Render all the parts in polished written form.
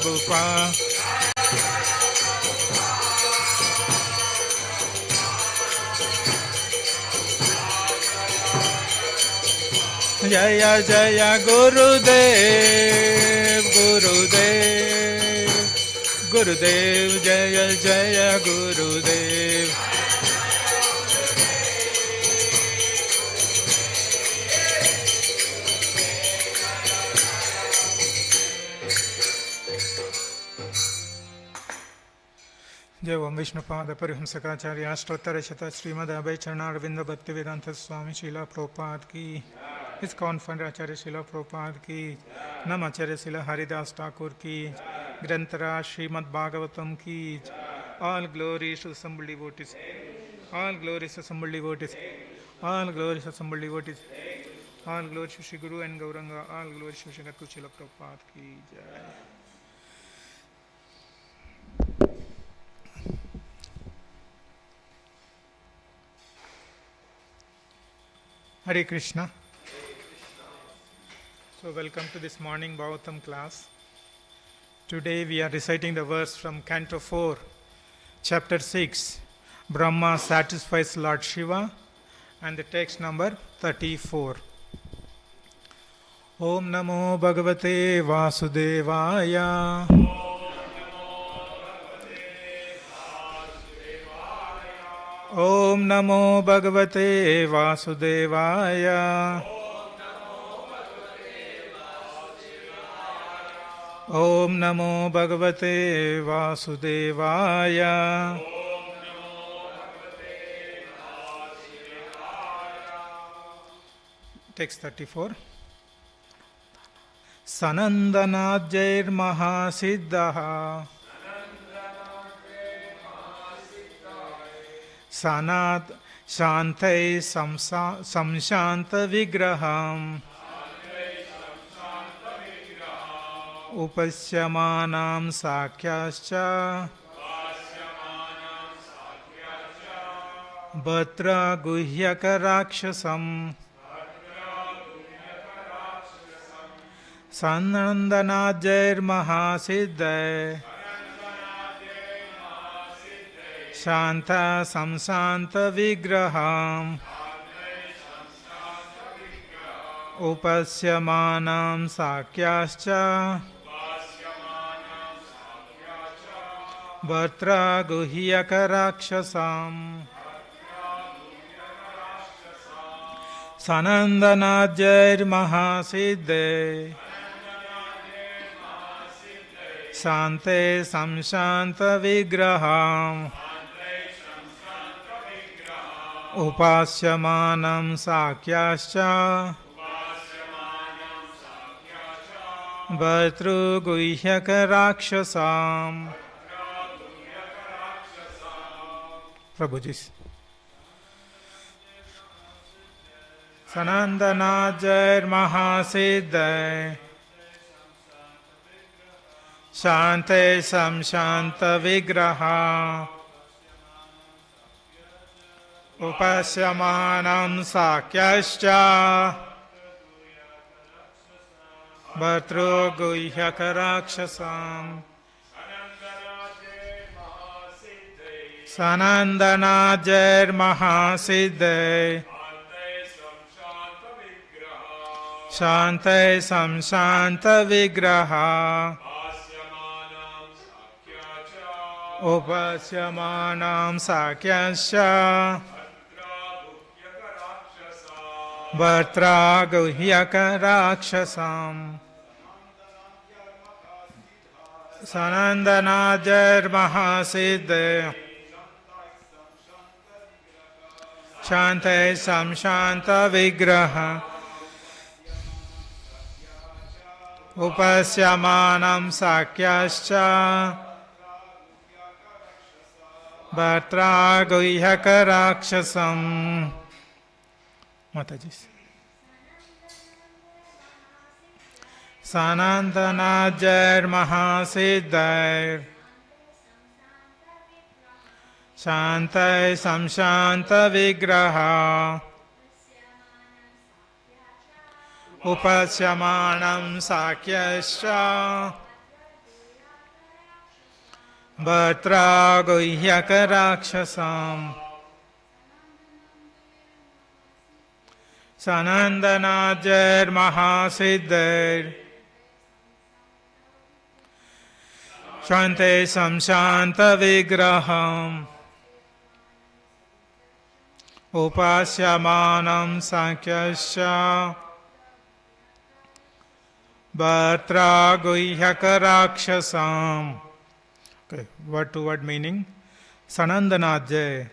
Prabhupada. Jaya Jaya Gurudev, Gurudev, Gurudev, Jaya Jaya Gurudev. जय ओम विष्णुपाद परिहंसकाचार्य अष्टोत्तर शत श्रीमद अभय चरणारविंद भक्ति वेदांत स्वामी शीला प्रभुपाद की, इस कॉन्फ्रेंस आचार्य शीला प्रभुपाद की, नम आचार्य शीला हरिदास ठाकुर की, ग्रंथराज श्रीमद् भागवतम की. All glories to assembled devotees. All glories to assembled devotees. All glories to assembled devotees. All glories to Shri Guru and Gauranga. All glories to Shri Guru Srila Prabhupada की जय. Hare Krishna. So welcome to this morning Bhagavatam class. Today we are reciting the verse from Canto 4, Chapter 6, Brahma satisfies Lord Shiva, and the text number 34. Om Namo Bhagavate Vasudevaya. Om Namo Bhagavate Vasudevaya. Om Namo Bhagavate Vasudevaya. Text 34. Sanandanajair Mahasiddhaha Sanat Shantai Samshanta Vigraham Upasyamanam Sakyascha Bhatra Guhyaka Rakshasam Sanandanajair Mahasiddhai Shanta Samsanta Vigraham Upasyamanam Sakyascha Bhatra Guhyaka Rakshasam Sanandanajair Mahasiddhai Sante Samshanta Vigraham Upasyamanam Sakyascha Bhatru Guhyaka Rakshasam. Prabhuji. Sanandanajair Mahasiddhai Shante Samshanta Vigraha Upasyamanam Sakyascha Bhatru Guhyaka Rakshasam Sanandanajair Mahasiddhai Shante Samshanta Vigraha Upasyamanam Sakyascha Bhatra Guhyaka Rakshasam Sanandanajair Mahasiddhai Shante Samshanta Vigraha Upasyamanam Sakyascha Bhatra Guhyaka Rakshasam. Mataji. Sanandanajair Mahasiddhai Shantai Samshanta Vigraha Upasyamanam Sakyascha Bhatra Guhyaka Rakshasam Sanandanajar Mahasiddhar Shante Samshanta Vigraham Upasyamanam Sankyasya Bhatra Guhyaka Rakshasam. Okay, word to word meaning. Sanandanaja,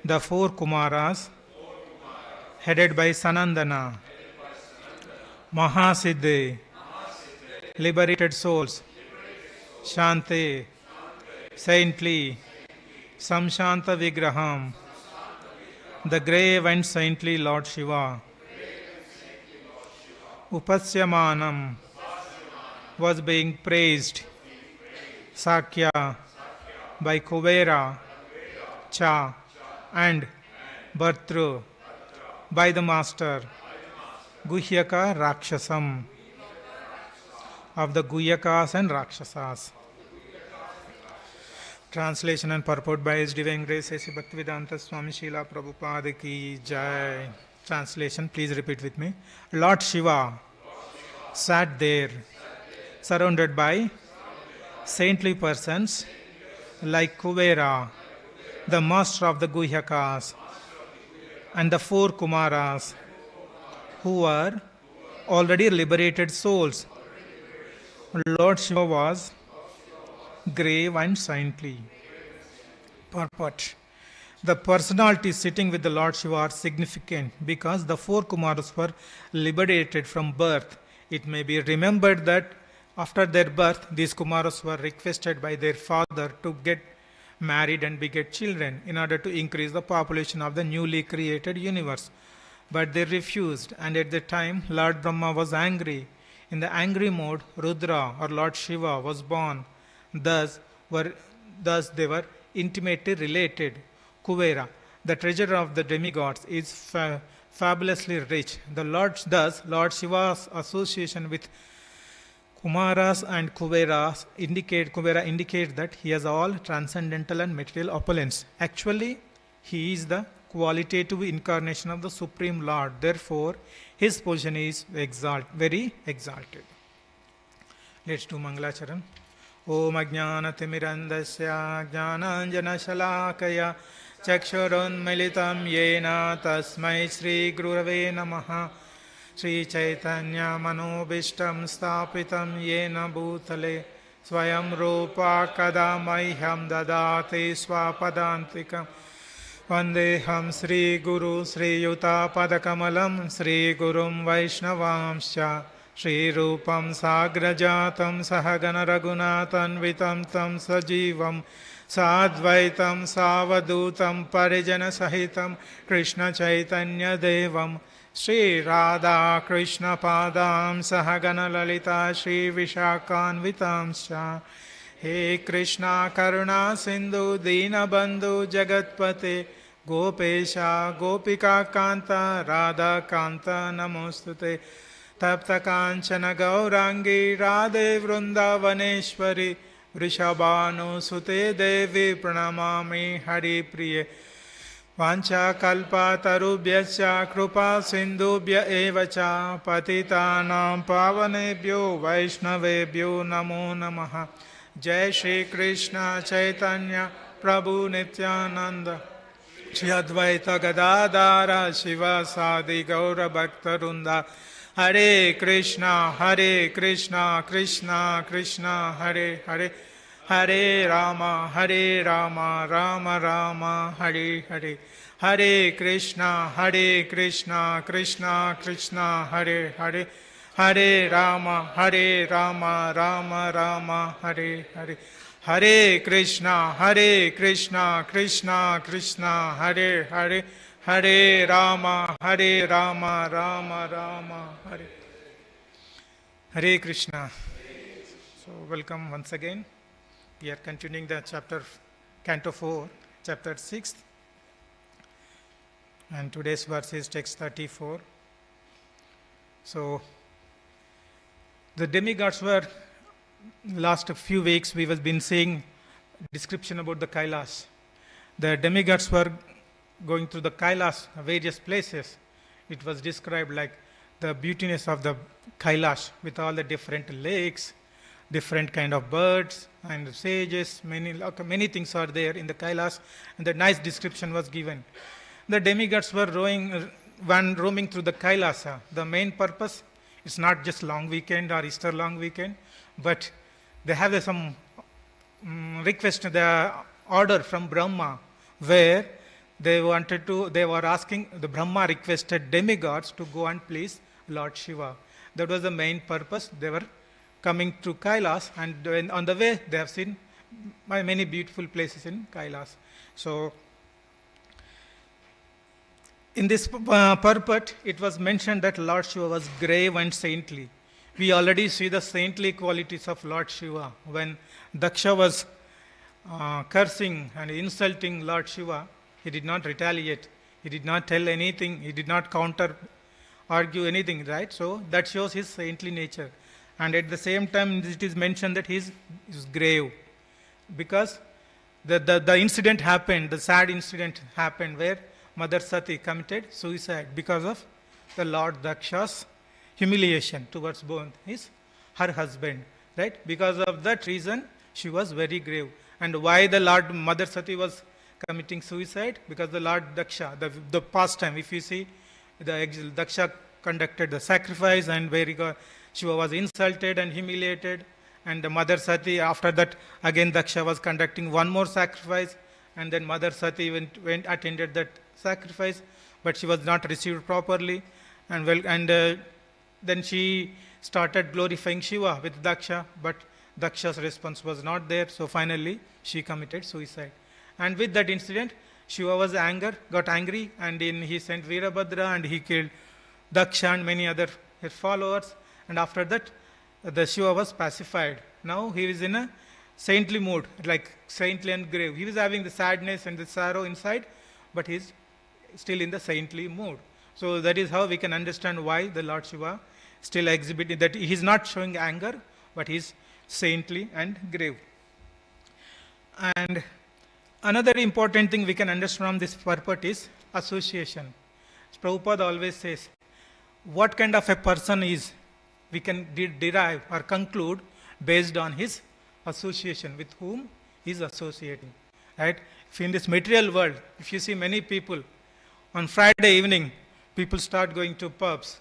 the four Kumaras, headed by Sanandana, Mahasiddhi, liberated souls, Shanti, saintly, Samshanta Vigraham, the grave and saintly Lord Shiva, Upasyamanam, was being praised, Sakya, by Kubera, Cha, and Bhartru, by the master, Guhyaka Rakshasam, of the Guyyakas and Rakshasas. Translation and purport by His Divine Grace A.C. Bhaktivedanta Swami Srila Prabhupada Ki Jai. Translation, please repeat with me. Lord Shiva sat there, surrounded by saintly persons like Kubera, the master of the Guyyakas, and the four Kumaras, who were already liberated souls. Lord Shiva was grave and saintly. Purport. The personalities sitting with the Lord Shiva are significant because the four Kumaras were liberated from birth. It may be remembered that after their birth, these Kumaras were requested by their father to get married and beget children in order to increase the population of the newly created universe. But they refused, and at the time, Lord Brahma was angry. In the angry mode, Rudra or Lord Shiva was born. Thus they were intimately related. Kuvera, the treasurer of the demigods, is fabulously rich. Lord Shiva's association with Kumaras and Kubera indicates that he has all transcendental and material opulence. Actually, he is the qualitative incarnation of the Supreme Lord. Therefore, his position is very exalted. Let's do Mangalacharan. Om Ajnanatimirandasya Jnananjana Shalakaya Chakshurunmilitam Yena Tasmai Shri Gurave Namaha Shri Chaitanya Manobishtam Stapitam Yena Bhutale Swayam Rupa Kadamaiham Dadate Swapadantikam Vandeham Sri Guru Sri Yuta Padakamalam Sri Gurum Vaishnavamsya Shri Rupam Sagrajatam Sahagana Raghunathan Vitam Tam Sajivam Sadvaitam Savadutam Parijana Sahitam Krishna Chaitanya Devam Shri Radha Krishna Padam Sahagana Lalita Shri Vishakan Vitamsha He Krishna Karuna Sindhu Dina Bandhu Jagatpate Gopesha Gopika Kanta Radha Kanta Namostute Tapta Kanchana Gaurangi Radhe Vrindavaneshwari Vrishabhanu Sute Devi Pranamami Hari Priye Vancha Kalpa Tarubhyascha Krupa Sindhubhya Evacha Patitanam Pavanebhyo Vaishnavebhyo Namo Namaha Jai Shri Krishna Chaitanya Prabhu Nityananda Shri Advaita Gadadara Shiva Sadi Gaura Bhaktarunda Hare Krishna Krishna Krishna Hare Hare Hare Rama Rama Rama Hare Hare Hare Krishna Krishna Krishna Hare Hare Hare Rama Rama Rama Hare Hare Hare Krishna Krishna Krishna Hare Hare Hare Rama Rama Hare Hare Krishna. So welcome once again. We are continuing the Canto 4, Chapter 6. And today's verse is text 34. So the demigods were, last few weeks we have been seeing description about the Kailash. The demigods were going through the Kailash, various places. It was described like the beautiness of the Kailash with all the different lakes, different kind of birds and sages, many things are there in the Kailash, and the nice description was given. The demigods were roaming through the Kailasa. The main purpose is not just long weekend or Easter long weekend, but they have some request, the order from Brahma, where they were asking, the Brahma requested demigods to go and please Lord Shiva. That was the main purpose. They were coming to Kailas, and on the way they have seen many beautiful places in Kailas. So in this purport, it was mentioned that Lord Shiva was grave and saintly. We already see the saintly qualities of Lord Shiva. When Daksha was cursing and insulting Lord Shiva, he did not retaliate. He did not tell anything. He did not argue anything, right? So that shows his saintly nature. And at the same time, it is mentioned that he is grave. Because the incident happened, the sad incident happened where Mother Sati committed suicide because of the Lord Daksha's humiliation towards her husband, right? Because of that reason, she was very grave. And why the Mother Sati was committing suicide? Because the Lord Daksha, the past time, if you see, Daksha conducted the sacrifice, and where Shiva was insulted and humiliated, and the Mother Sati, after that, again Daksha was conducting one more sacrifice, and then Mother Sati went attended that sacrifice, but she was not received properly, and then she started glorifying Shiva with Daksha, but Daksha's response was not there, so finally she committed suicide. And with that incident, Shiva got angry, and he sent Veerabhadra, and he killed Daksha and many other his followers, and after that, the Shiva was pacified. Now he is in a saintly mood, like saintly and grave. He was having the sadness and the sorrow inside, but he is still in the saintly mood. So that is how we can understand why the Lord Shiva still exhibited that he is not showing anger, but he is saintly and grave. And another important thing we can understand from this purport is association. Prabhupada always says, what kind of a person is, we can derive or conclude based on his association, with whom he is associating. Right? If in this material world, if you see many people, on Friday evening, people start going to pubs,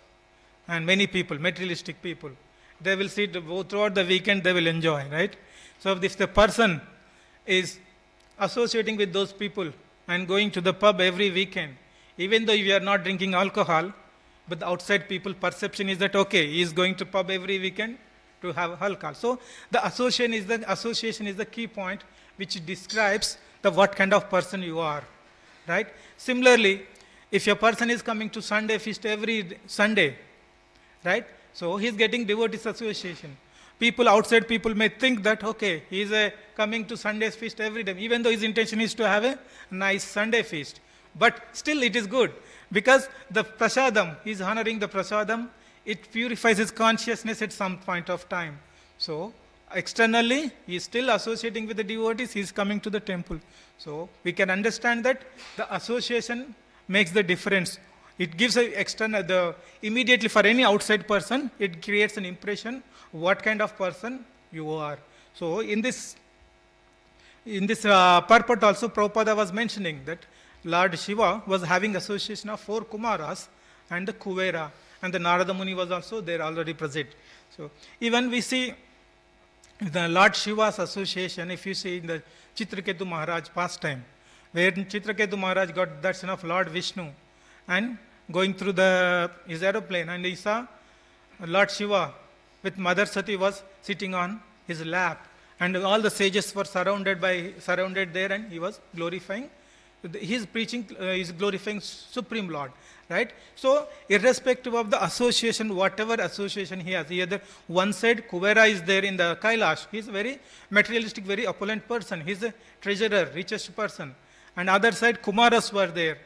and many people, materialistic people, they will see throughout the weekend, they will enjoy, right? So if the person is associating with those people and going to the pub every weekend, even though you are not drinking alcohol, but the outside people perception is that, okay, he is going to pub every weekend to have alcohol. So the association is the key point which describes what kind of person you are, right? Similarly, if a person is coming to Sunday feast every Sunday, right? So he is getting devotees association. Outside people may think that, okay, he is coming to Sunday's feast every day, even though his intention is to have a nice Sunday feast. But still it is good, because the prasadam, he is honoring the prasadam, it purifies his consciousness at some point of time. So externally, he is still associating with the devotees, he is coming to the temple. So we can understand that the association makes the difference. It gives immediately for any outside person, it creates an impression what kind of person you are. So in this purport also, Prabhupada was mentioning that Lord Shiva was having association of 4 Kumaras and the Kuvera, and the Narada Muni was also there already present. So even we see the Lord Shiva's association, if you see in the Chitraketu Maharaj pastime, where Chitraketu Maharaj got darshan of Lord Vishnu, and going through his aeroplane, and he saw Lord Shiva with Mother Sati was sitting on his lap, and all the sages were surrounded there, and he was glorifying. He is glorifying Supreme Lord, right? So irrespective of the association, whatever association he has, either one side Kuvera is there in the Kailash, he is a very materialistic, very opulent person, he is a treasurer, richest person, and other side Kumaras were there,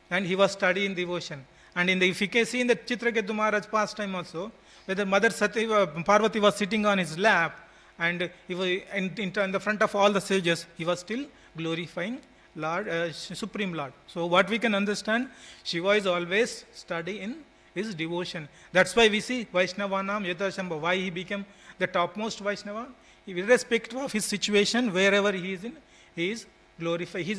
and he was studying devotion. And if you can see in the Chitraketu Maharaj pastime also, whether Mother Parvati was sitting on his lap, and he was in the front of all the sages, he was still glorifying Lord, Supreme Lord. So what we can understand, Shiva is always study in his devotion. That's why we see Vaishnavanam Yadashamba, why he became the topmost Vaishnava. Irrespective of his situation, wherever he is in, he is glorified. He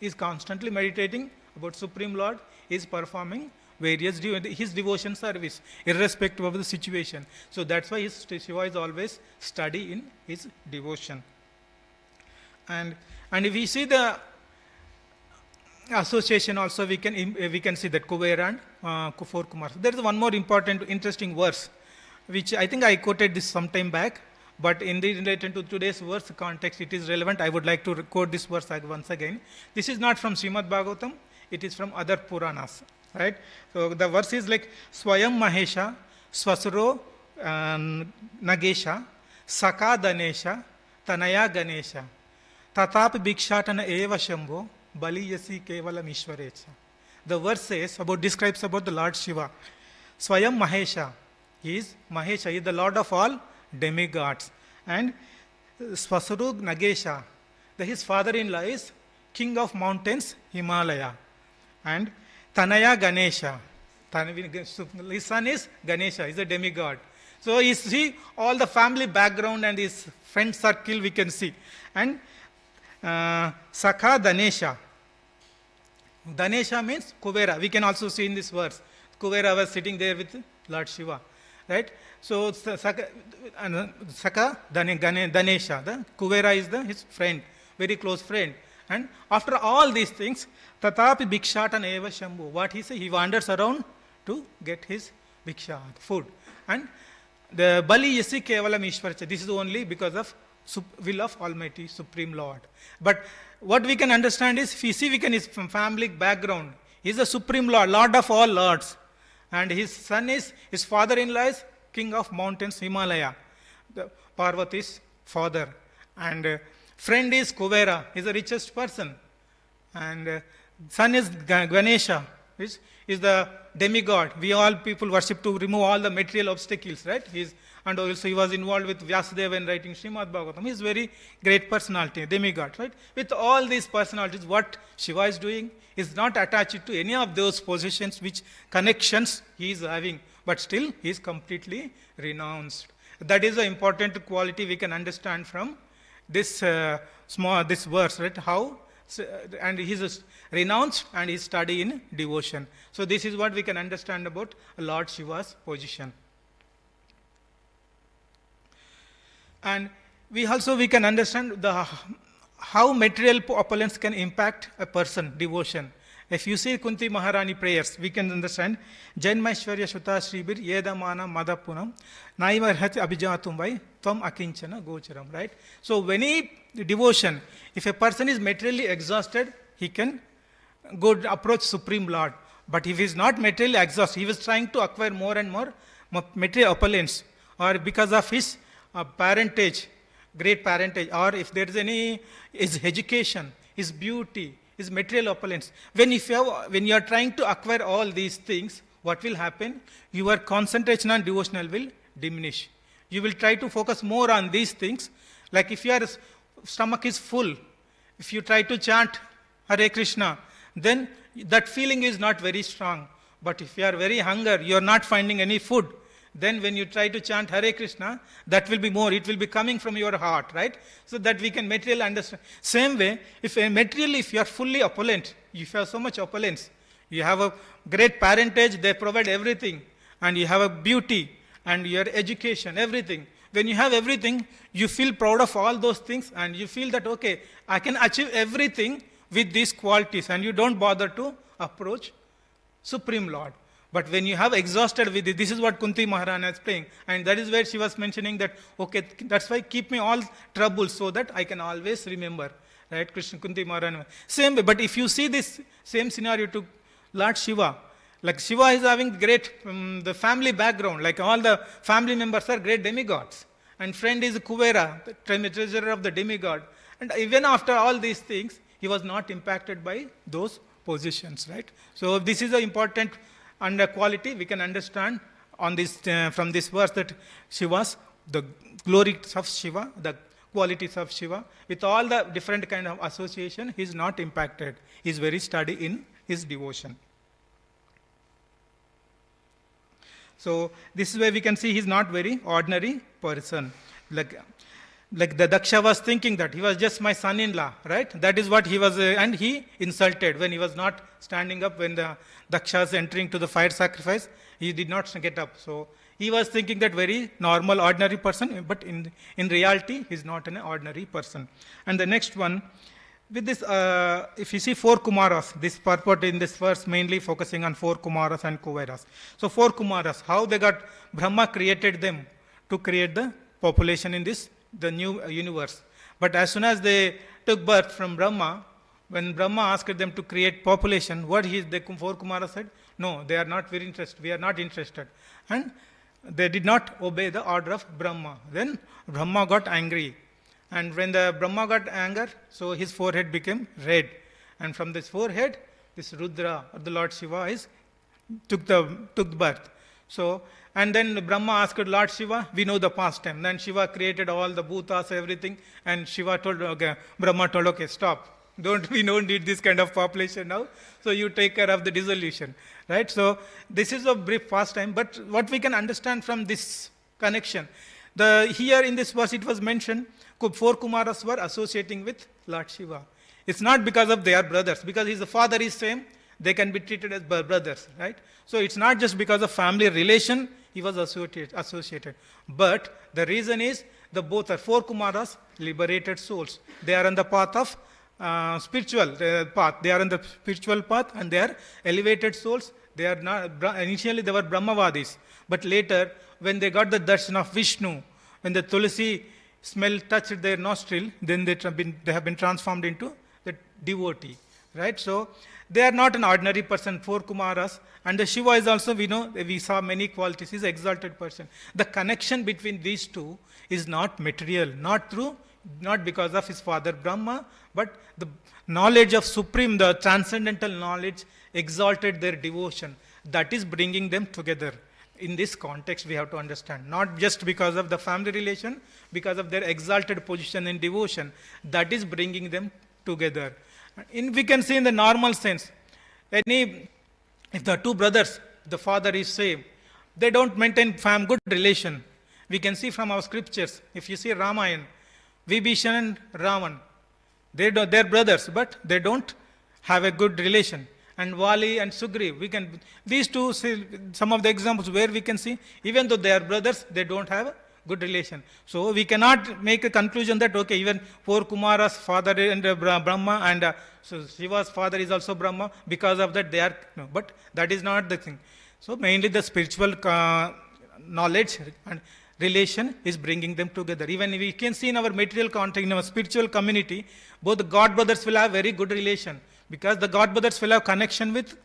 is constantly meditating about Supreme Lord. He is performing various his devotion service, irrespective of the situation. So that's why Shiva is always study in his devotion. And if we see the association also, we can see that Kuvera and four Kumars. There is one more important, interesting verse, which I think I quoted this some time back, but in relation to today's verse context, it is relevant. I would like to quote this verse once again. This is not from Srimad Bhagavatam, it is from other Puranas, right? So the verse is like, Swayam Mahesha, Swasuro Nagesha, Saka Danesha, Tanaya Ganesha, Tatap Bhikshatana Eva Shambho, Bali Yasi Kevalam Ishwarecha. The verse says, describes about the Lord Shiva. Swayam Mahesha, he is Mahesha, he is the Lord of all demigods. And Swasuru Nagesha, his father-in-law is king of mountains, Himalaya. And Tanaya Ganesha, his son is Ganesha, he is a demigod. So you see all the family background and his friend circle we can see. And Sakha Danesha. Danesha means Kuvera. We can also see in this verse. Kuvera was sitting there with Lord Shiva. Right? So Sakha Danesha. The Kuvera is his friend, very close friend. And after all these things, Tatapi Bhikshatan Eva Shambhu. What he says, he wanders around to get his Bhiksha, food. And the Bali Yasi Kevalam Ishwarcha. This is only because of will of Almighty Supreme Lord. But what we can understand is, if you see, we can his family background. He is the Supreme Lord, Lord of all lords. And his son is, his father-in-law is king of mountains, Himalaya. The Parvati's father. And friend is Kuvera, he is the richest person. And son is Ganesha, which is the demigod. We all people worship to remove all the material obstacles, right? And also he was involved with Vyasadeva in writing Srimad Bhagavatam. He is very great personality, demigod, right? With all these personalities, what Shiva is doing is not attached to any of those positions, which connections he is having, but still he is completely renounced. That is the important quality we can understand from this this verse, right? How and he is renounced and he study in devotion. So this is what we can understand about Lord Shiva's position. And we can understand how material opulence can impact a person, devotion. If you see Kunti Maharani prayers, we can understand Janmaishwarya Shuta Shribir Yedamana Madapunam Naivarhat Abhijatum Vai Tvam Akinchana Gocharam, right? So any devotion, if a person is materially exhausted, he can go approach Supreme Lord. But if he is not materially exhausted, he was trying to acquire more and more material opulence, or because of his parentage, great parentage, or if there is his education, his beauty, his material opulence. When you are trying to acquire all these things, what will happen? Your concentration on devotional will diminish. You will try to focus more on these things. Like if your stomach is full, if you try to chant Hare Krishna, then that feeling is not very strong. But if you are very hungry, you are not finding any food, then when you try to chant Hare Krishna, that will be more. It will be coming from your heart, right? So that we can materially understand. Same way, if you are fully opulent, if you have so much opulence, you have a great parentage, they provide everything, and you have a beauty, and your education, everything. When you have everything, you feel proud of all those things, and you feel that, okay, I can achieve everything with these qualities, and you don't bother to approach Supreme Lord. But when you have exhausted with it, this is what Kunti Maharani is praying. And that is where she was mentioning that, okay, that's why keep me all troubles so that I can always remember. Right, Krishna Kunti Maharani. Same way, but if you see this same scenario to Lord Shiva, like Shiva is having great, the family background, like all the family members are great demigods. And friend is Kuvera, the treasurer of the demigod. And even after all these things, he was not impacted by those positions, right? So this is an important and a quality we can understand on this from this verse, that Shiva's the glories of Shiva, the qualities of Shiva, with all the different kind of association, he is not impacted. He is very steady in his devotion. So this is where we can see he is not very ordinary person. Like the Daksha was thinking that he was just my son-in-law, right? That is what he was, and he insulted when he was not standing up when the Daksha was entering to the fire sacrifice. He did not get up. So he was thinking that very normal, ordinary person, but in reality, he is not an ordinary person. And the next one, with this, if you see 4 Kumaras, this purport in this verse mainly focusing on 4 Kumaras and Kuvairas. So 4 Kumaras, how they got, Brahma created them to create the population in the new universe. But as soon as they took birth from Brahma, when Brahma asked them to create population, what the 4 Kumaras said? No, they are not very interested. We are not interested. And they did not obey the order of Brahma. Then Brahma got angry. And when the Brahma got anger, so his forehead became red. And from this forehead, this Rudra, or the Lord Shiva, took birth. So, and then Brahma asked Lord Shiva, we know the past time. Then Shiva created all the bhutas, everything. And Shiva told, okay, Brahma told, okay, stop. We don't need this kind of population now. So you take care of the dissolution. Right? So this is a brief past time. But what we can understand from this connection, here in this verse it was mentioned, 4 Kumaras were associating with Lord Shiva. It's not because of their brothers. Because his father is same, they can be treated as brothers. Right? So it's not just because of family relation he was associated. But the reason is, both are 4 Kumaras, liberated souls. They are on the path of spiritual path. They are on the spiritual path and they are elevated souls. They are not, initially they were Brahmavadis. But later, when they got the darshan of Vishnu, when the Tulsi smell touched their nostril, then they have been transformed into the devotee. Right? So they are not an ordinary person, 4 Kumaras. And the Shiva is also, we saw many qualities, he is an exalted person. The connection between these two is not material, not because of his father Brahma, but the knowledge of Supreme, the transcendental knowledge, exalted their devotion. That is bringing them together. In this context, we have to understand. Not just because of the family relation, because of their exalted position in devotion. That is bringing them together. We can see in the normal sense, if the 2 brothers, the father is same, they don't maintain good relation. We can see from our scriptures, if you see Ramayana, Vibhishan and Ravan, they're brothers, but they don't have a good relation. And Vali and Sugriv, these two, some of the examples where we can see, even though they are brothers, they don't have a good relation. So we cannot make a conclusion that, okay, even 4 Kumaras, father and Brahma, and so Shiva's father is also Brahma, because of that they are, no, but that is not the thing. So mainly the spiritual knowledge and relation is bringing them together. Even we can see in our material context, in our spiritual community, both the God brothers will have very good relation, because the God brothers will have connection with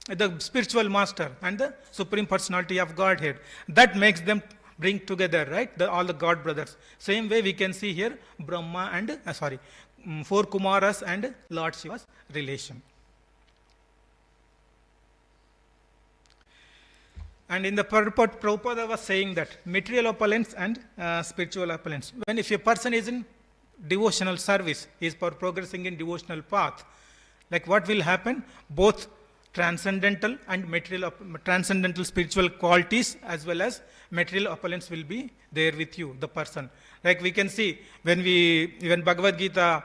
the spiritual master and the Supreme Personality of Godhead. That makes them bring together, right? All the God brothers. Same way we can see here Brahma and, 4 Kumaras and Lord Shiva's relation. And in the purport, Prabhupada was saying that material opulence and spiritual opulence. If a person is in devotional service, he is progressing in devotional path, like what will happen? Both transcendental and transcendental spiritual qualities as well as material opulence will be there with you, the person. Like we can see even Bhagavad Gita,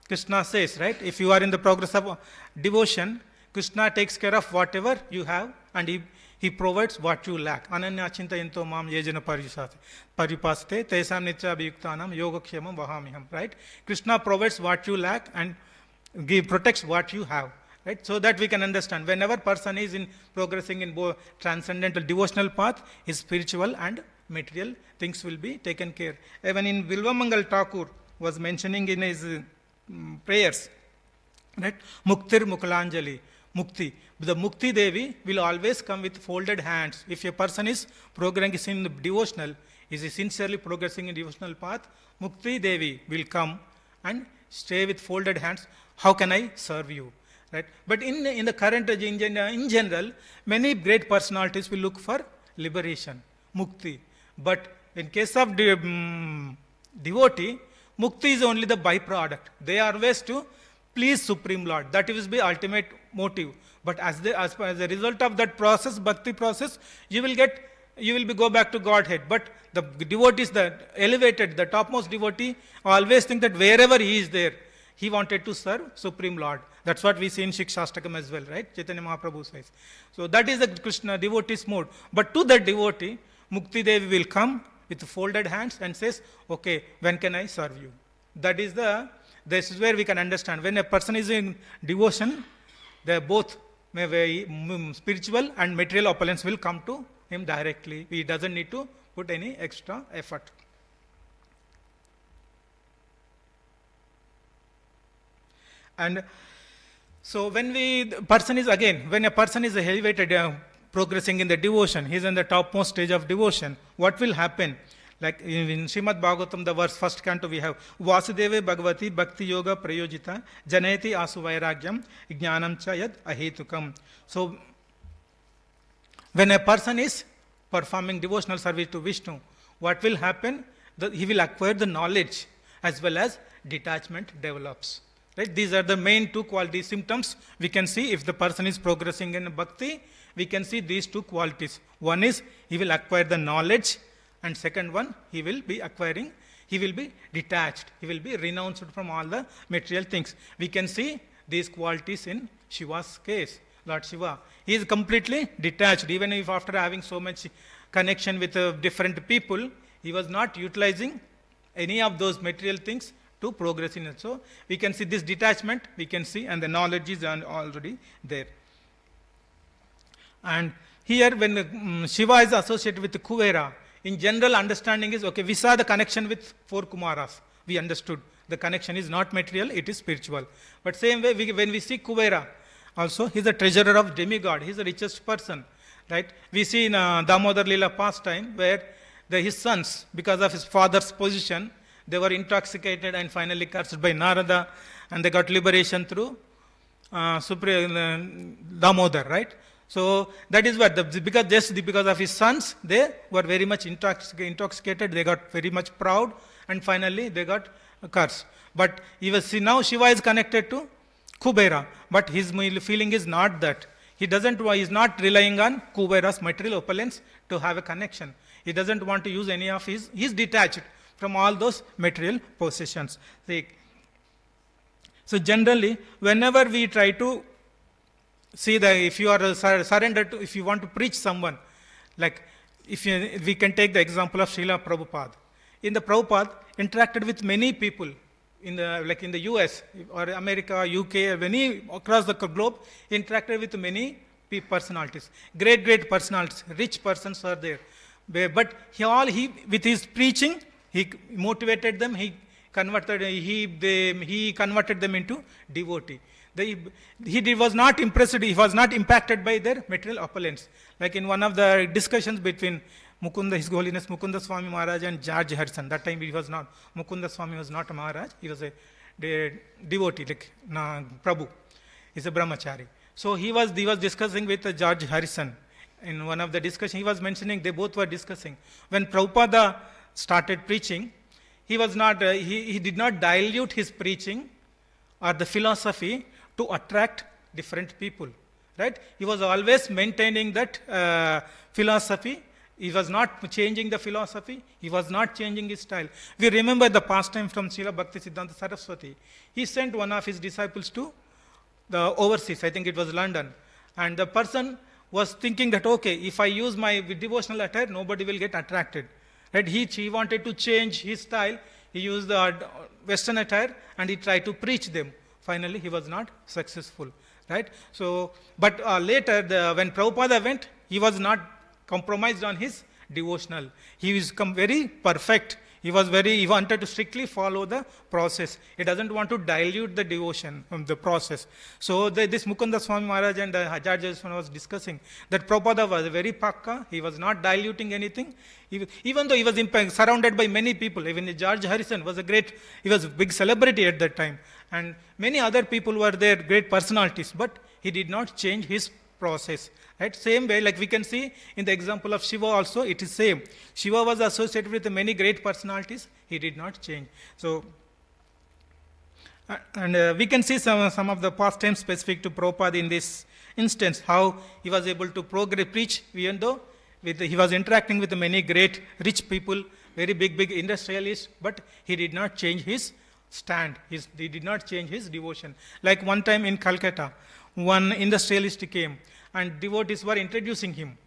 Krishna says, right, if you are in the progress of devotion, Krishna takes care of whatever you have and he provides what you lack. Ananya chintayanto mam yejana paripasate tesam nitya abhiyuktanam yogakshemam vahamiham. Right? Krishna provides what you lack and protects what you have. Right? So that we can understand. Whenever person is progressing in both transcendental devotional path, his spiritual and material things will be taken care. Even in Vilvamangal Thakur was mentioning in his prayers, right? Muktir Mukalanjali, Mukti. The Mukti Devi will always come with folded hands. If a person is progressing in devotional, is sincerely progressing in devotional path, Mukti Devi will come and stay with folded hands. How can I serve you? Right? But in the current age, in general, many great personalities will look for liberation, mukti. But In case of devotee, mukti is only the byproduct. They are always to please Supreme Lord. That is the ultimate motive. But as a result of that process, bhakti process, you will go back to Godhead. But the devotees, the elevated, the topmost devotee, always think that wherever he is there, he wanted to serve Supreme Lord. That's what we see in Shikshastakam as well, right? Chaitanya Mahaprabhu says. So that is the Krishna devotee's mode. But to that devotee, Mukti Devi will come with folded hands and says, okay, when can I serve you? This is where we can understand. When a person is in devotion, they both spiritual and material opulence will come to him directly. He doesn't need to put any extra effort. And so when a person is elevated, progressing in the devotion, he is in the topmost stage of devotion, what will happen? Like in Srimad Bhagavatam, the verse first canto, we have Vasudeve Bhagavati Bhakti Yoga Prayojita Janayati Asu Vairagyam Jnanam Cha Yad Ahetukam. So when a person is performing devotional service to Vishnu, what will happen? He will acquire the knowledge as well as detachment develops. Right? These are the main two quality symptoms we can see if the person is progressing in bhakti. We can see these two qualities. One is he will acquire the knowledge, and second one, he will be detached. He will be renounced from all the material things. We can see these qualities in Shiva's case, Lord Shiva. He is completely detached. Even if after having so much connection with different people, he was not utilizing any of those material things to progress in it. So we can see this detachment, we can see, and the knowledge is already there. And here when Shiva is associated with Kuvera, in general understanding is, okay, we saw the connection with 4 Kumaras. We understood the connection is not material, it is spiritual. But same way, when we see Kuvera, also he is a treasurer of demigod, he is the richest person. Right? We see in Damodar Lila pastime where his sons, because of his father's position, they were intoxicated and finally cursed by Narada, and they got liberation through Damodar, right? So that is what, because of his sons, they were very much intoxicated, they got very much proud, and finally they got cursed. But now Shiva is connected to Kubera, but his feeling is not that. He is not relying on Kubera's material opulence to have a connection. He doesn't want to use any of he's detached from all those material possessions. So generally, whenever we try to see if you are surrendered to, if you want to preach someone, like we can take the example of Srila Prabhupada. In the Prabhupada, interacted with many people in the US or America, UK, across the globe, interacted with many personalities, great personalities, rich persons are there. But with his preaching, he motivated them, he converted them into devotee. He was not impressed, he was not impacted by their material opulence. Like in one of the discussions between His Holiness Mukunda Swami Maharaj and George Harrison, that time Mukunda Swami was not a Maharaj, he was a devotee, like Prabhu, he's a brahmachari. So he was discussing with George Harrison. In one of the discussions, he was mentioning, they both were discussing. When Prabhupada started preaching, he did not dilute his preaching or the philosophy to attract different people. Right? He was always maintaining that philosophy. He was not changing the philosophy. He was not changing his style. We remember the pastime from Srila Bhakti Siddhanta Saraswati. He sent one of his disciples to the overseas, I think it was London. And the person was thinking that, okay, if I use my devotional attire, nobody will get attracted. Right? He wanted to change his style. He used the Western attire and he tried to preach them. Finally, he was not successful. Right? So, but later, when Prabhupada went, he was not compromised on his devotional. He was very perfect. He wanted to strictly follow the process. He doesn't want to dilute the devotion from the process. So this Mukunda Swami Maharaj and Ajahn Jaiswal was discussing that Prabhupada was very pakka. He was not diluting anything. Even though he was surrounded by many people, even George Harrison he was a big celebrity at that time. And many other people were there, great personalities, but he did not change his process. Right? Same way, like we can see in the example of Shiva also, it is same. Shiva was associated with many great personalities. He did not change. So, and we can see some of the pastimes specific to Prabhupada in this instance, how he was able to preach, even though he was interacting with many great rich people, very big industrialists, but he did not change his stand. He did not change his devotion. Like one time in Calcutta, one industrialist came and devotees were introducing him.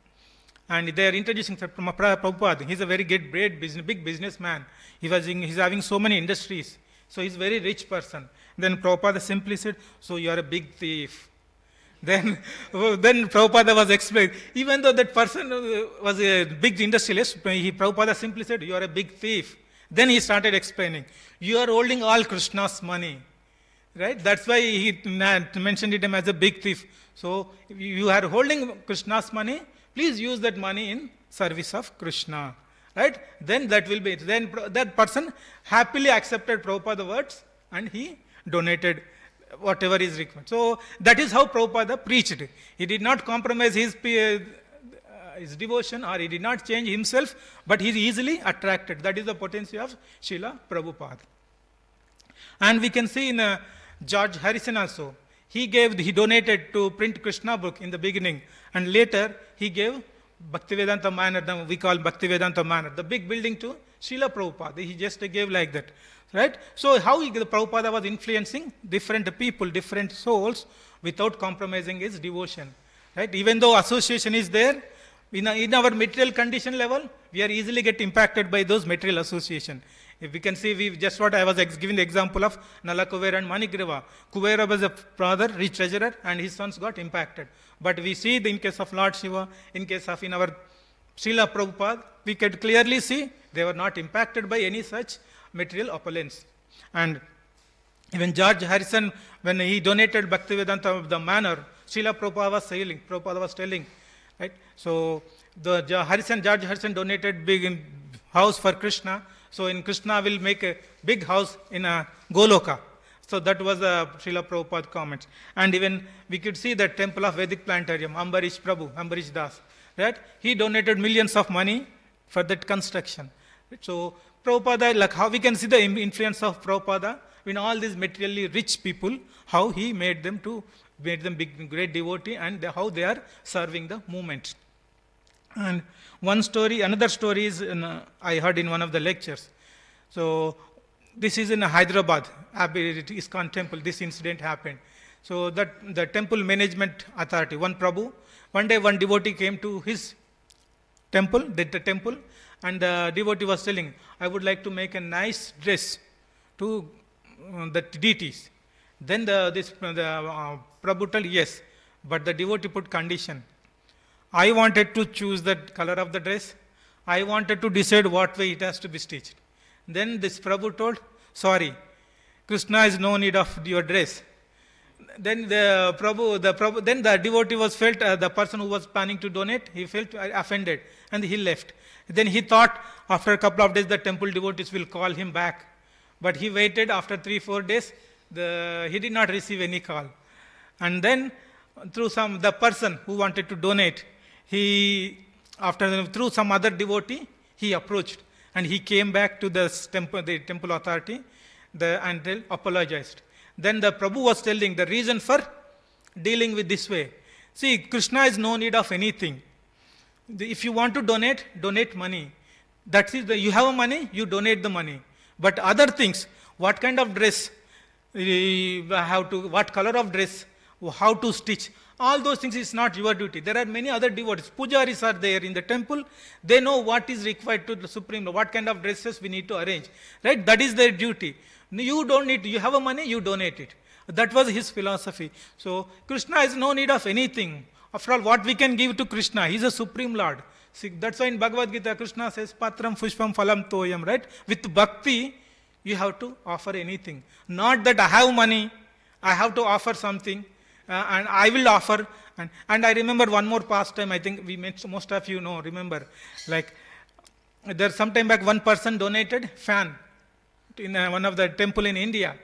And they are introducing Prabhupada. He's a very big businessman. He's having so many industries. So he's a very rich person. Then Prabhupada simply said, so you are a big thief. Then Prabhupada was explaining, even though that person was a big industrialist, Prabhupada simply said, you are a big thief. Then he started explaining, you are holding all Krishna's money. Right? That's why he mentioned him as a big thief. So you are holding Krishna's money, please use that money in service of Krishna. Right? Then that person happily accepted Prabhupada's words and he donated whatever is required. So that is how Prabhupada preached. He did not compromise his devotion, or he did not change himself, but he is easily attracted. That is the potency of Srila Prabhupada. And we can see in George Harrison also. He donated to print Krishna book in the beginning, and later he gave Bhaktivedanta Manor, we call Bhaktivedanta Manor, the big building, to Srila Prabhupada. He just gave like that. Right? So how the Prabhupada was influencing different people, different souls, without compromising his devotion. Right? Even though association is there, in our material condition level, we are easily get impacted by those material association. If we can see, just what I was giving the example of Nala Kuvera and Manigrava. Kuvera was a father, rich treasurer, and his sons got impacted. But we see in case of Lord Shiva, in case of in our Srila Prabhupada, we could clearly see they were not impacted by any such material opulence. And even George Harrison, when he donated Bhaktivedanta the manor, Srila Prabhupada was telling, right? So George Harrison donated big house for Krishna. So in Krishna will make a big house in a Goloka. So that was the Srila Prabhupada comment. And even we could see the temple of Vedic planetarium, Ambarish Das, right? He donated millions of money for that construction. So Prabhupada, like how we can see the influence of Prabhupada in all these materially rich people, how he made them big, great devotee, and how they are serving the movement. And another story is I heard in one of the lectures. So this is in Hyderabad, ISKCON temple. This incident happened. So that the temple management authority, one day one devotee came to his temple, and the devotee was telling, I would like to make a nice dress to the deities. Then the Prabhu told, yes, but the devotee put condition. I wanted to choose the color of the dress. I wanted to decide what way it has to be stitched. Then this Prabhu told, sorry, Krishna is no need of your dress. Then the devotee was felt, the person who was planning to donate, he felt offended and he left. Then he thought after a couple of days the temple devotees will call him back. But he waited after 3-4 days, he did not receive any call. And then through the person who wanted to donate, through some other devotee, he approached and he came back to the temple authority and apologized. Then the Prabhu was telling the reason for dealing with this way. See, Krishna is no need of anything. If you want to donate money. That is, you have money, you donate the money. But other things, what kind of dress, what color of dress, how to stitch, all those things is not your duty. There are many other devotees. Pujaris are there in the temple. They know what is required to the Supreme Lord, what kind of dresses we need to arrange. Right? That is their duty. You don't need, you have a money, you donate it. That was his philosophy. So Krishna has no need of anything. After all, what we can give to Krishna? He is a Supreme Lord. See, that's why in Bhagavad Gita, Krishna says, Patram Pushpam Phalam Toyam, right? With bhakti, you have to offer anything. Not that I have money, I have to offer something, and I will offer. And I remember one more pastime, I think most of you remember. Like, there some time back, one person donated fan in one of the temple in India.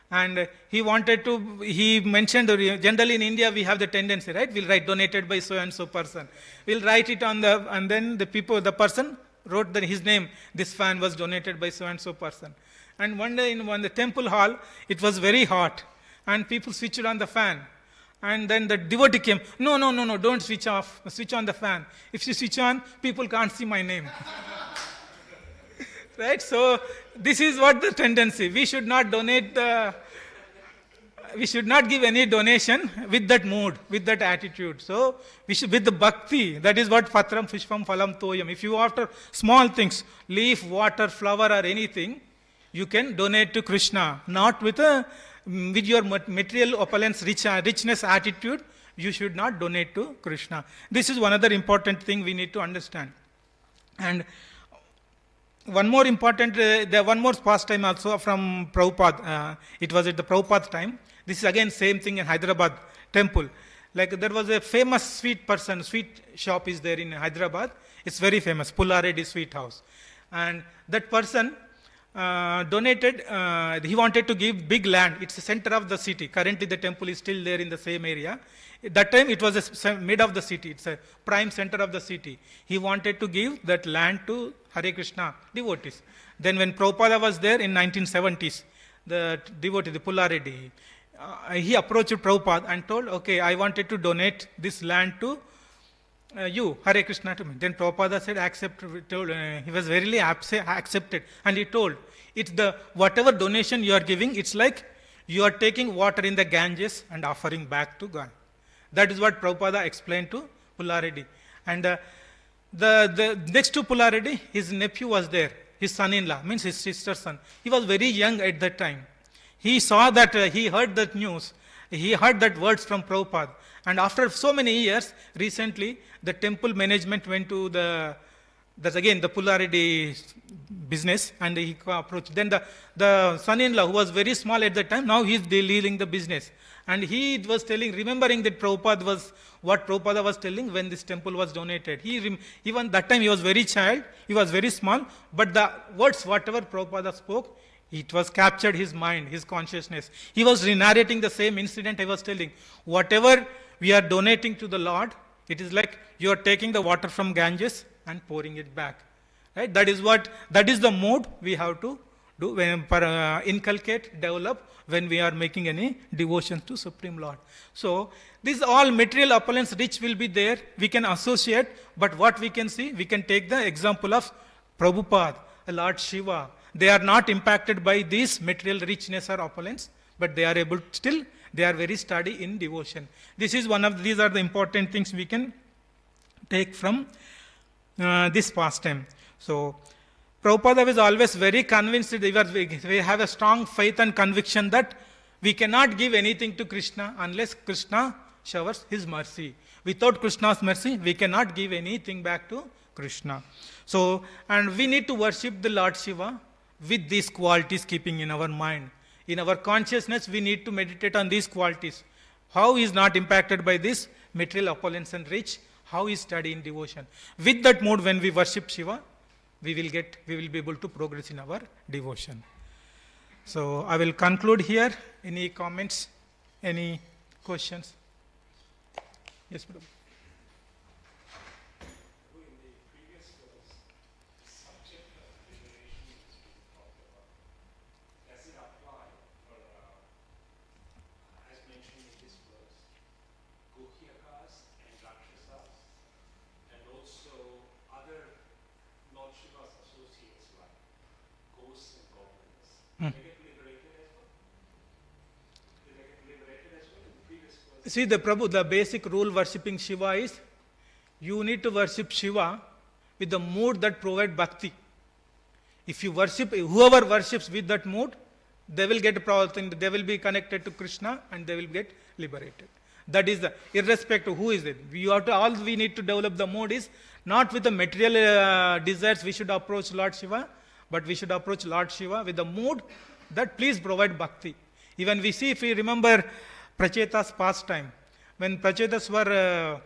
And he mentioned, generally in India we have the tendency, right? We'll write donated by so and so person. We'll write it and then the person wrote his name. This fan was donated by so and so person. And one day in the temple hall, it was very hot, and people switched on the fan. And then the devotee came, no, don't switch off, switch on the fan. If you switch on, people can't see my name. Right? So this is what the tendency. We should not give any donation with that mood, with that attitude. So we should, with the bhakti, that is what patram pushpam phalam toyam. If you after small things, leaf, water, flower or anything, you can donate to Krishna, not with your material opulence, richness attitude. You should not donate to Krishna. This is one other important thing we need to understand. And one more important, one more pastime also from Prabhupada. It was at the Prabhupada time. This is again same thing in Hyderabad temple. Like there was a famous sweet shop is there in Hyderabad. It's very famous, Pullareddy Sweet House. And that person donated, he wanted to give big land. It's the center of the city. Currently the temple is still there in the same area. At that time it was a mid of the city. It's a prime center of the city. He wanted to give that land to Hare Krishna devotees. Then when Prabhupada was there in 1970s, the devotee, the Pullareddy, he approached Prabhupada and told, okay, I wanted to donate this land to you, Hare Krishna, to me. Then Prabhupada said, accept. He was verily accepted. And he told, it's whatever donation you are giving, it's like you are taking water in the Ganges and offering back to God. That is what Prabhupada explained to Pullareddy. And the next to Pullareddy, his nephew was there, his son-in-law, means his sister's son. He was very young at that time. He saw that, he heard that news, he heard that words from Prabhupada. And after so many years, recently, the temple management went to that's again the Pullareddy business, and he approached. Then the son-in-law, who was very small at that time, now he is leading the business. And he was remembering that what Prabhupada was telling when this temple was donated. Even that time he was very child, he was very small, but the words, whatever Prabhupada spoke, it was captured his mind, his consciousness. He was re-narrating the same incident I was telling. Whatever we are donating to the Lord, it is like you are taking the water from Ganges and pouring it back. Right? That is the mode we have to do, inculcate, develop when we are making any devotion to Supreme Lord. So, these all material opulence rich will be there. We can associate, but what we can see, we can take the example of Prabhupada, Lord Shiva. They are not impacted by this material richness or opulence, but they are able still, they are very steady in devotion. These are the important things we can take from this pastime. So, Prabhupada was always very convinced, we have a strong faith and conviction that we cannot give anything to Krishna unless Krishna showers his mercy. Without Krishna's mercy, we cannot give anything back to Krishna. So, and we need to worship the Lord Shiva with these qualities keeping in our mind. In our consciousness, we need to meditate on these qualities. How he is not impacted by this material opulence and rich, how he is steady in devotion. With that mode, when we worship Shiva, we will be able to progress in our devotion. So I will conclude here. Any comments? Any questions? Yes, Prabhu. See, the basic rule worshipping Shiva is, you need to worship Shiva with the mood that provides bhakti. If you worship, whoever worships with that mood, they will be connected to Krishna and they will get liberated. That is irrespective of who is it. All we need to develop the mood is, not with the material desires we should approach Lord Shiva, but we should approach Lord Shiva with the mood that please provide bhakti. Even we see, if we remember Pracheta's pastime, when Prachetas were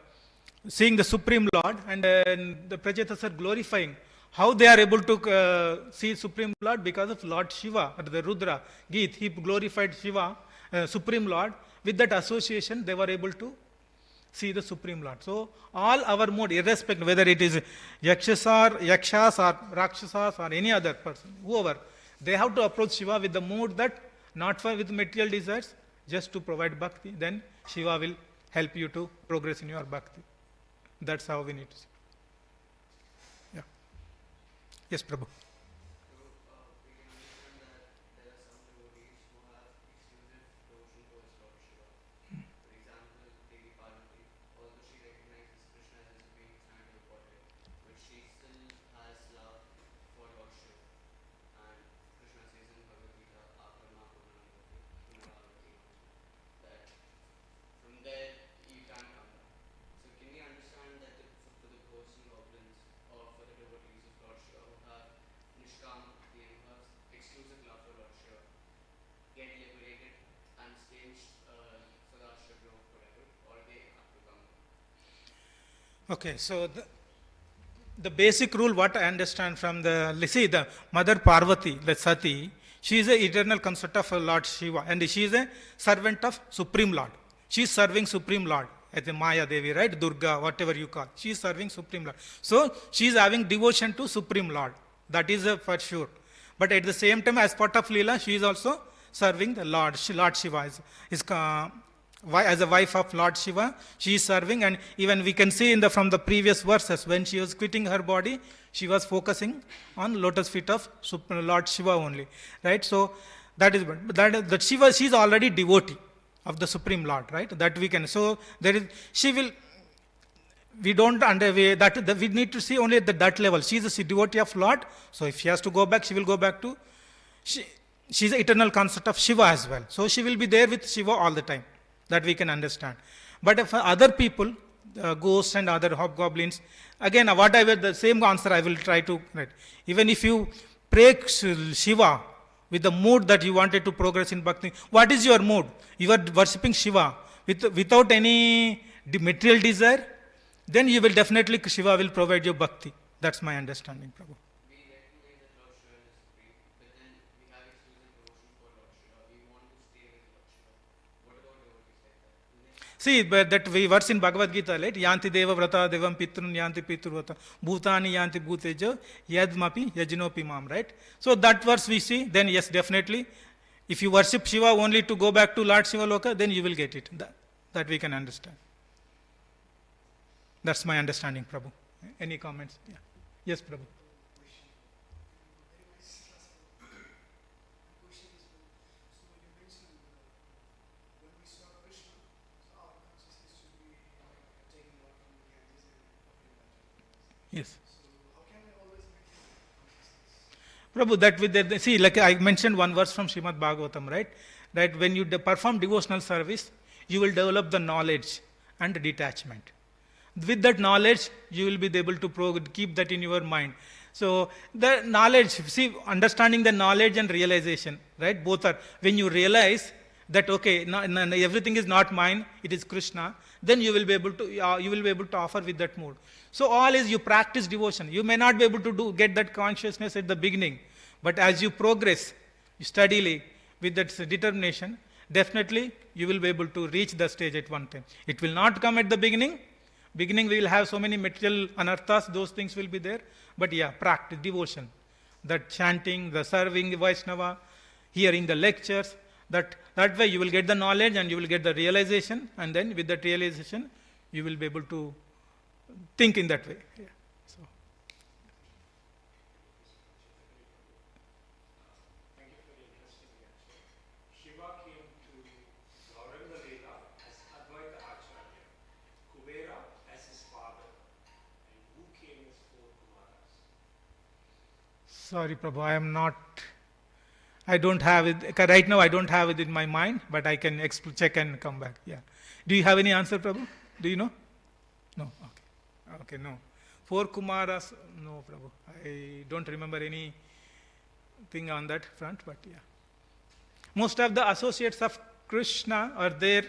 seeing the Supreme Lord and the Prachetas are glorifying, How they are able to see Supreme Lord? Because of Lord Shiva, or the Rudra, Geet, he glorified Shiva, Supreme Lord. With that association, they were able to see the Supreme Lord. So, all our mode, irrespective whether it is Yakshas or Rakshasas or any other person, whoever, they have to approach Shiva with the mood that not for with material desires, just to provide bhakti. Then Shiva will help you to progress in your bhakti. That's how we need to see. Yeah. Yes, Prabhu. Okay, so the basic rule what I understand from the Mother Parvati, the Sati, she is the eternal consort of Lord Shiva and she is a servant of Supreme Lord. She is serving Supreme Lord, as a Maya Devi, right? Durga, whatever you call. She is serving Supreme Lord. So, she is having devotion to Supreme Lord. That is for sure. But at the same time, as part of Leela, she is also serving the Lord. Lord Shiva as a wife of Lord Shiva, she is serving, and even we can see from the previous verses, when she was quitting her body, she was focusing on lotus feet of Lord Shiva only, right? So that Shiva, she is already devotee of the Supreme Lord, right? That we can. So there is, she will. We don't underway that we need to see only at that level. She is a devotee of Lord, so if she has to go back, she will go back to. She is the eternal consort of Shiva as well, so she will be there with Shiva all the time. That we can understand. But if other people, ghosts and other hobgoblins, again, the same answer I will try to write. Even if you pray Shiva with the mood that you wanted to progress in bhakti, what is your mood? You are worshipping Shiva without any material desire, then you will definitely, Shiva will provide you bhakti. That's my understanding, Prabhu. See, but that we verse in Bhagavad Gita, right? Yanti deva vrata devam pitrun yanti pitruvata bhutani yanti bhutejo yadmapi yajinopi mam, right? So that verse we see, then yes, definitely, if you worship Shiva only to go back to Lord Shiva Loka, then you will get it. That we can understand. That's my understanding, Prabhu. Any comments? Yeah. Yes, Prabhu. Yes. Prabhu, that with the, see, like I mentioned one verse from Srimad Bhagavatam, right? That when you perform devotional service, you will develop the knowledge and detachment. With that knowledge, you will be able to keep that in your mind. So the knowledge, see, understanding the knowledge and realization, right? Both are, when you realize that okay, everything is not mine, it is Krishna, then you will be able to offer with that mood. So all is you practice devotion. You may not be able to get that consciousness at the beginning, but as you progress steadily with that determination, definitely you will be able to reach the stage at one time. It will not come at the beginning. Beginning we will have so many material anarthas, those things will be there. But yeah, practice devotion. That chanting, the serving the Vaishnava, hearing the lectures, that way you will get the knowledge and you will get the realization, and then with that realization you will be able to think in that way. Yeah. So. Thank you for the interesting answer. Shiva came to Gauranga Veda as Advaita Acharya, Kubera as his father, and who came as four Kumaras? Sorry, Prabhu, I don't have it, right now I don't have it in my mind, but I can check and come back. Yeah. Do you have any answer, Prabhu? Do you know? No? Okay. Okay, no. Four Kumaras, no, Prabhu. I don't remember anything on that front, but yeah. Most of the associates of Krishna are there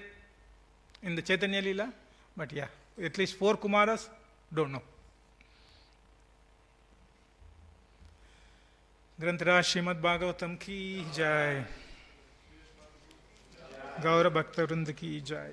in the Chaitanya Leela, but yeah, at least four Kumaras, don't know. ग्रंथराज Shrimad Bhagavatam की जय। गौर भक्त वृंद की जय।